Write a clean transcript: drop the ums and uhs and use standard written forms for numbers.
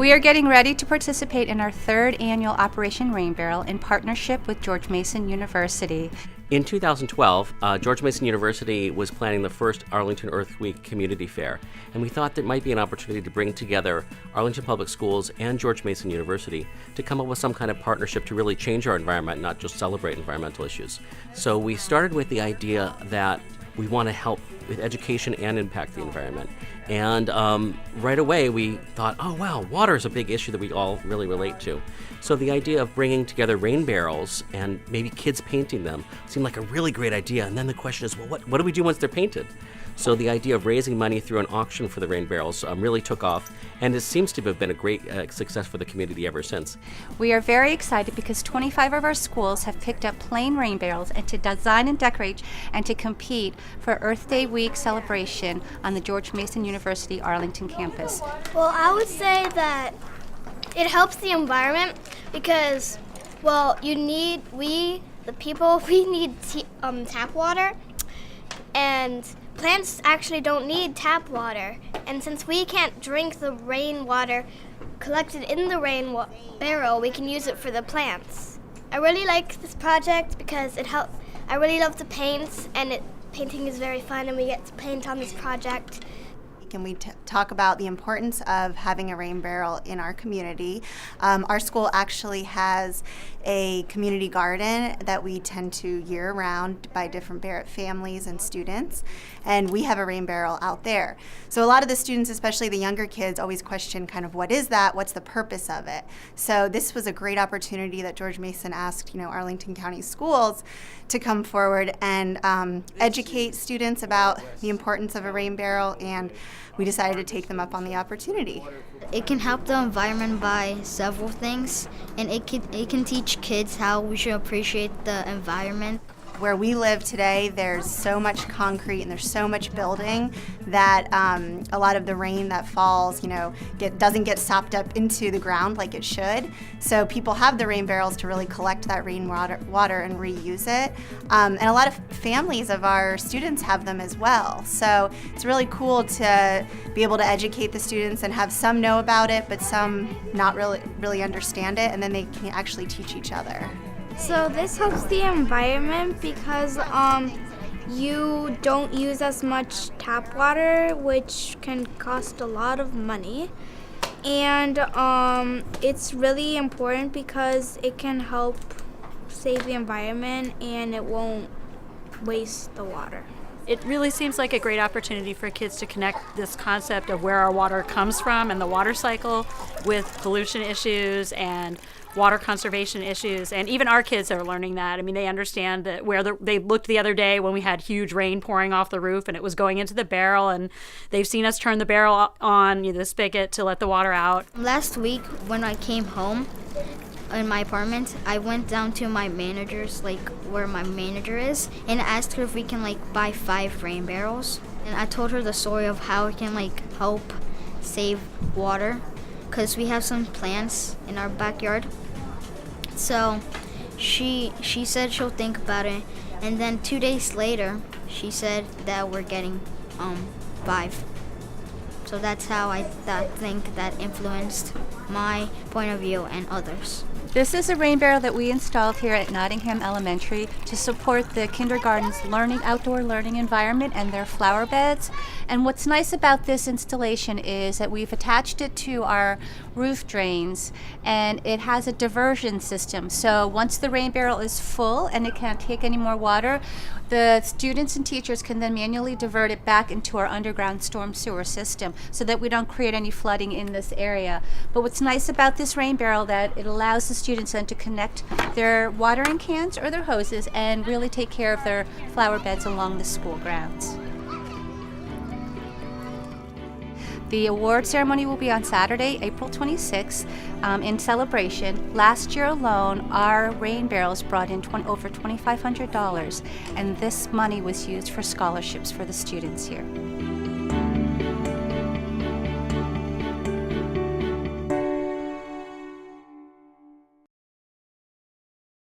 We are getting ready to participate in our third annual Operation Rain Barrel in partnership with George Mason University. In 2012, George Mason University was planning the first Arlington Earth Week Community Fair, and we thought there might be an opportunity to bring together Arlington Public Schools and George Mason University to come up with some kind of partnership to really change our environment, not just celebrate environmental issues. So we started with the idea that we want to help with education and impact the environment. And right away we thought, oh wow, water is a big issue that we all really relate to. So the idea of bringing together rain barrels and maybe kids painting them seemed like a really great idea. And then the question is, well, what do we do once they're painted? So the idea of raising money through an auction for the rain barrels really took off, and it seems to have been a great success for the community ever since. We are very excited because 25 of our schools have picked up plain rain barrels and to design and decorate and to compete for Earth Day Week celebration on the George Mason University Arlington campus. Well, I would say that it helps the environment because, well, we need tap water, and plants actually don't need tap water. And since we can't drink the rainwater collected in the rain barrel, we can use it for the plants. I really like this project because it helps. I really love to paint, and painting is very fun, and we get to paint on this project. And we talk about the importance of having a rain barrel in our community. Our school actually has a community garden that we tend to year-round by different Barrett families and students, and we have a rain barrel out there. So a lot of the students, especially the younger kids, always question kind of what is that, what's the purpose of it? So this was a great opportunity that George Mason asked, Arlington County Schools to come forward and educate students about the importance of a rain barrel, and we decided to take them up on the opportunity. It can help the environment by several things, and it can teach kids how we should appreciate the environment. Where we live today, there's so much concrete and there's so much building that a lot of the rain that falls, doesn't get sopped up into the ground like it should. So people have the rain barrels to really collect that rainwater and reuse it. And a lot of families of our students have them as well. So it's really cool to be able to educate the students and have some know about it, but some not really understand it, and then they can actually teach each other. So this helps the environment because you don't use as much tap water, which can cost a lot of money. And it's really important because it can help save the environment and it won't waste the water. It really seems like a great opportunity for kids to connect this concept of where our water comes from and the water cycle with pollution issues and water conservation issues, and even our kids are learning that. I mean, they understand that they looked the other day when we had huge rain pouring off the roof and it was going into the barrel, and they've seen us turn the barrel on, the spigot, to let the water out. Last week when I came home in my apartment, I went down to my manager's, where my manager is, and asked her if we can buy 5 rain barrels. And I told her the story of how it can help save water, because we have some plants in our backyard. So she said she'll think about it, and then 2 days later she said that we're getting 5. So that's how I think that influenced my point of view and others. This is a rain barrel that we installed here at Nottingham Elementary to support the kindergarten's outdoor learning environment and their flower beds. And what's nice about this installation is that we've attached it to our roof drains, and it has a diversion system. So once the rain barrel is full and it can't take any more water, the students and teachers can then manually divert it back into our underground storm sewer system so that we don't create any flooding in this area. But what's nice about this rain barrel that it allows the students then to connect their watering cans or their hoses and really take care of their flower beds along the school grounds. The award ceremony will be on Saturday, April 26th, in celebration. Last year alone, our rain barrels brought in over $2,500, and this money was used for scholarships for the students here.